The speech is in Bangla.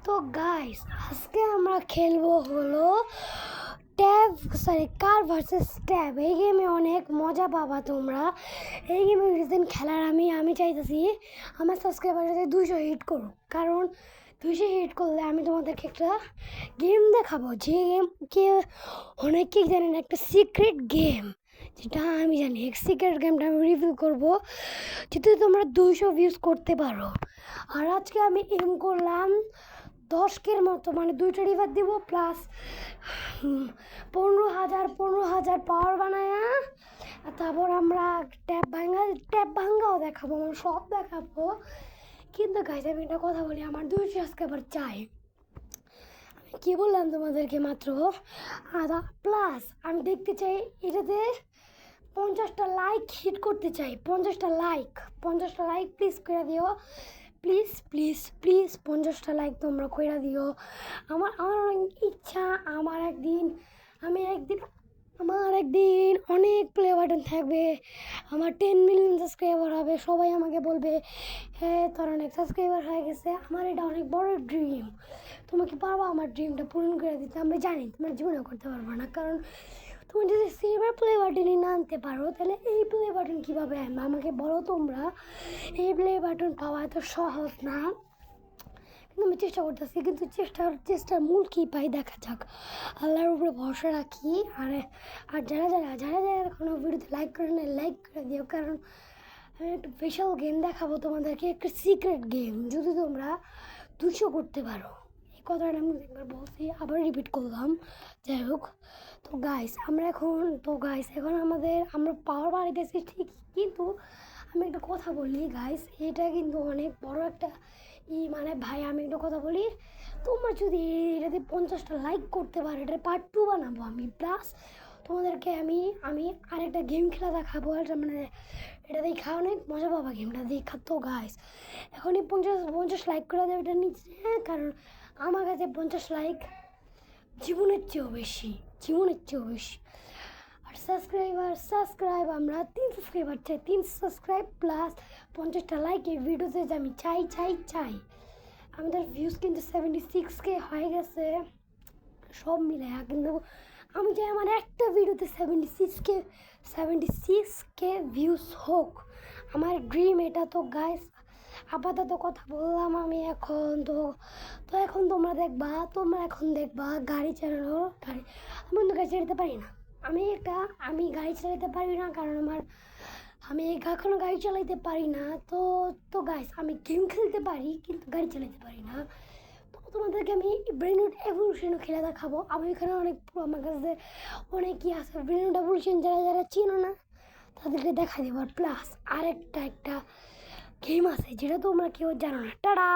তো গাইস আজকে আমরা খেলবো হলো কার ভার্সেস ট্যাব। এই গেমে অনেক মজা পাবা তোমরা। এই গেমে রিসেন্ট খেলার আমি চাইতেছি আমার সাবস্ক্রাইবার যাতে 200 হিট করুক, কারণ 200 হিট করলে আমি তোমাদেরকে একটা গেম দেখাবো, যে গেম কে অনেকেই জানেন, একটা সিক্রেট গেম যেটা আমি জানি। সিক্রেট গেমটা আমি রিভিউ করবো যদি তোমরা 200 ভিউজ করতে পারো। আর আজকে আমি এম করলাম 10 মতো, মানে 2টা রিভার দিব প্লাস 15,000 পাওয়ার বানায়। তারপর আমরা ট্যাপ ভাঙ্গাও দেখাবো, আমরা সব দেখাবো। কিন্তু গাইজ আমি একটা কথা বলি, আমার 200 সাবস্ক্রাইবার চাই। আমি কী বললাম তোমাদেরকে মাত্র আধা প্লাস। আমি দেখতে চাই এটাতে 50টা লাইক হিট করতে চাই। 50টা লাইক প্লিজ করে দিও, প্লিজ প্লিজ প্লিজ 50টা লাইক তোমরা কইরা দিও। আমার অনেক ইচ্ছা আমার একদিন অনেক প্লে বাটন থাকবে, আমার 10 মিলিয়ন সাবস্ক্রাইবার হবে, সবাই আমাকে বলবে হ্যাঁ তোর অনেক সাবস্ক্রাইবার হয়ে গেছে। আমার এটা অনেক বড় ড্রিম। তুমি কি পারবা আমার ড্রিমটা পূরণ করে দিতে? আমরা জানি তোমার জীবনেও করতে পারবো না, কারণ তুমি যদি সিলভার প্লে বাটনই না আনতে পারো তাহলে এই প্লে বাটন কীভাবে আনবে আমাকে বলো তোমরা। এই প্লে বাটন পাওয়া এত সহজ না, কিন্তু আমি চেষ্টা করতেছি। কিন্তু চেষ্টার মূল কী পাই দেখা যাক। আল্লাহর উপরে ভরসা রাখি। আর যারা এখনও ভিডিওতে লাইক করে না, লাইক করে দিও, কারণ আমি একটা স্পেশাল গেম দেখাবো তোমাদেরকে, একটা সিক্রেট গেম যদি তোমরা 200 করতে পারো। এই কথাটা আমি একবার বলছি, আবার রিপিট করলাম। যাই হোক, তো গাইস এখন আমরা পাওয়ার বাড়িতেছি ঠিক, কিন্তু আমি একটা কথা বলি গাইস, এটা কিন্তু অনেক বড় একটা মানে ভাই আমি একটা কথা বলি, তোমরা যদি এটাতে 50টা লাইক করতে পারো, এটা পার্ট 2 বানাবো আমি। প্লাস তোমাদেরকে আমি আরেকটা গেম খেলা দেখাবো, মানে এটা দেখা অনেক মজা পাবা গেমটা দেখা। তো গাইস এখনই 50 লাইক করে দেবে এটা নিচে, কারণ আমার কাছে 50 লাইক জীবনের চেয়েও বেশি। আর সাবস্ক্রাইব আমরা 3 সাবস্ক্রাইবার চাই, 3 সাবস্ক্রাইব প্লাস 50টা লাইক এই ভিডিওতে যে আমি চাই। আমাদের ভিউজ কিন্তু 76K হয়ে গেছে সব মিলে, কিন্তু আমি চাই আমার একটা ভিডিওতে 76K ভিউজ হোক, আমার ড্রিম এটা। তো গাইস আপাতত কথা বললাম আমি, এখন তোমরা দেখবা গাড়ি চালানো। আমি কিন্তু গাড়ি চালাতে পারি না, আমি গাড়ি চালাতে পারি না, কারণ আমি এখনো গাড়ি চালাতে পারি না। তো গাইস আমি গেম খেলতে পারি কিন্তু গাড়ি চালাতে পারি না। তো তোমাদেরকে আমি ব্রেনউড এভলিউশনও খেলে দেখাবো। আমি এখানে আমার কাছে অনেকই আছে ব্রেনউড এভলিউশন, যারা চিনো না তাদেরকে দেখা দেবো। প্লাস একটা গেম আছে যেটা তোমরা কেউ জানো না। টাটা।